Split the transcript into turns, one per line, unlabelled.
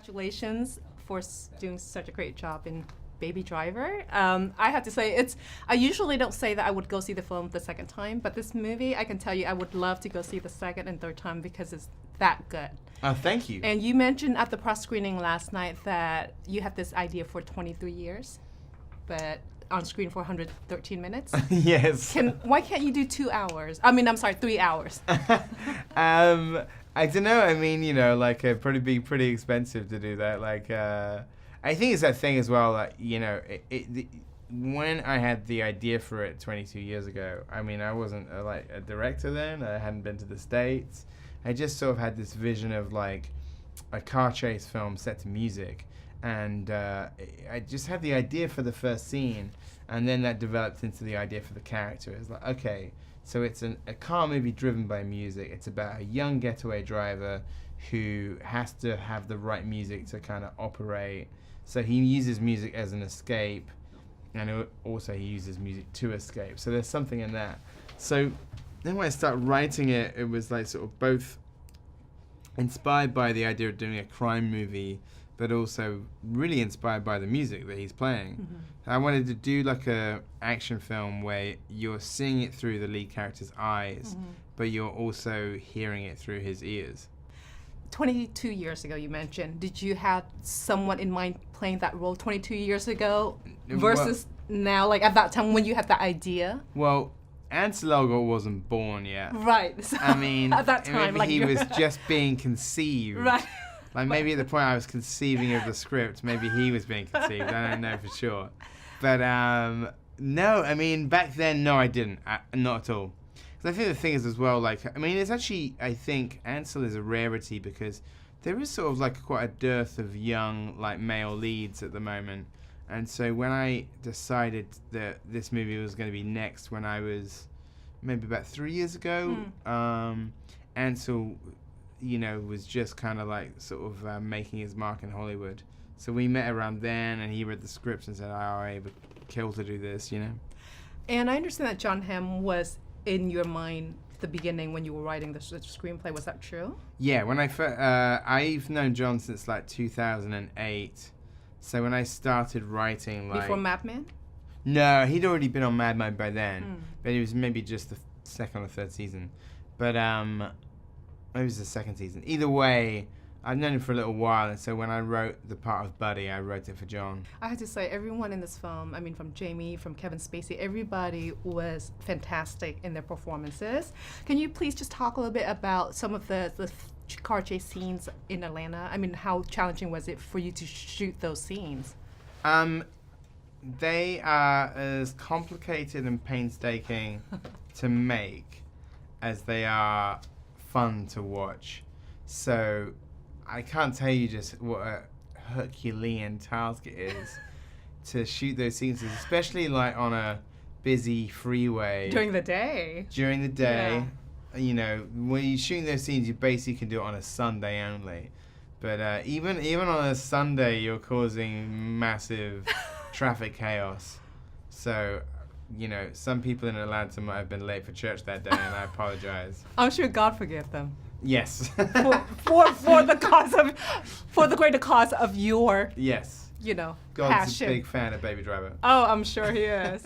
congratulations for doing such a great job in Baby Driver. I have to say, I usually don't say that I would go see the film the second time, but this movie, I can tell you, I would love to go see the second and third time because it's that good.
Oh, thank you.
And you mentioned at the press screening last night that you had this idea for 23 years, but on screen for 113 minutes.
Yes.
Why can't you do 2 hours? I mean, I'm sorry, 3 hours.
I don't know. I mean, you know, like, it'd probably be pretty expensive to do that. Like, I think it's that thing as well, like, you know, when I had the idea for it 22 years ago, I mean, I wasn't a director then. I hadn't been to the States. I just sort of had this vision of like a car chase film set to music. And I just had the idea for the first scene, and then that developed into the idea for the character. It's like, okay, so it's a car movie driven by music. It's about a young getaway driver who has to have the right music to kind of operate. So he uses music as an escape, and also he uses music to escape. So there's something in that. So then when I started writing it, it was like sort of both inspired by the idea of doing a crime movie, but also really inspired by the music that he's playing. Mm-hmm. I wanted to do like a action film where you're seeing it through the lead character's eyes, mm-hmm. but you're also hearing it through his ears.
22 years ago, you mentioned. Did you have someone in mind playing that role 22 years ago versus now, like at that time when you had that idea?
Well, Ansel Elgort wasn't born yet.
Right. So
I mean,
at that time,
maybe
like
he was just being conceived.
Right.
Like maybe at the point I was conceiving of the script, maybe he was being conceived. I don't know for sure. But no, I mean, back then, no, I didn't. Not at all. Because I think the thing is as well, like, I mean, it's actually, I think Ansel is a rarity because there is sort of like quite a dearth of young, like, male leads at the moment. And so when I decided that this movie was going to be next, when I was maybe about 3 years ago, Ansel, you know, was just kind of like sort of making his mark in Hollywood. So we met around then, and he read the script and said, I would kill to do this, you know.
And I understand that John Hamm was in your mind at the beginning when you were writing the screenplay. Was that true?
Yeah, when I've known John since like 2008. So when I started writing, like...
Before Mad Men?
No, he'd already been on Mad Men by then. But it was maybe just the second or third season. But maybe it was the second season. Either way, I've known him for a little while, and so when I wrote the part of Buddy, I wrote it for John.
I have to say, everyone in this film, I mean, from Jamie, from Kevin Spacey, everybody was fantastic in their performances. Can you please just talk a little bit about some of the car chase scenes in Atlanta? I mean, how challenging was it for you to shoot those scenes?
They are as complicated and painstaking to make as they are fun to watch. So I can't tell you just what a Herculean task it is to shoot those scenes, especially like on a busy freeway.
During the day.
Yeah. You know, when you're shooting those scenes, you basically can do it on a Sunday only. But even on a Sunday, you're causing massive traffic chaos. So, you know, some people in Atlanta might have been late for church that day, and I apologize.
I'm sure God forgive them.
Yes.
for the greater cause of your,
yes,
you know,
God's
passion.
a big fan of Baby Driver.
Oh, I'm sure he is.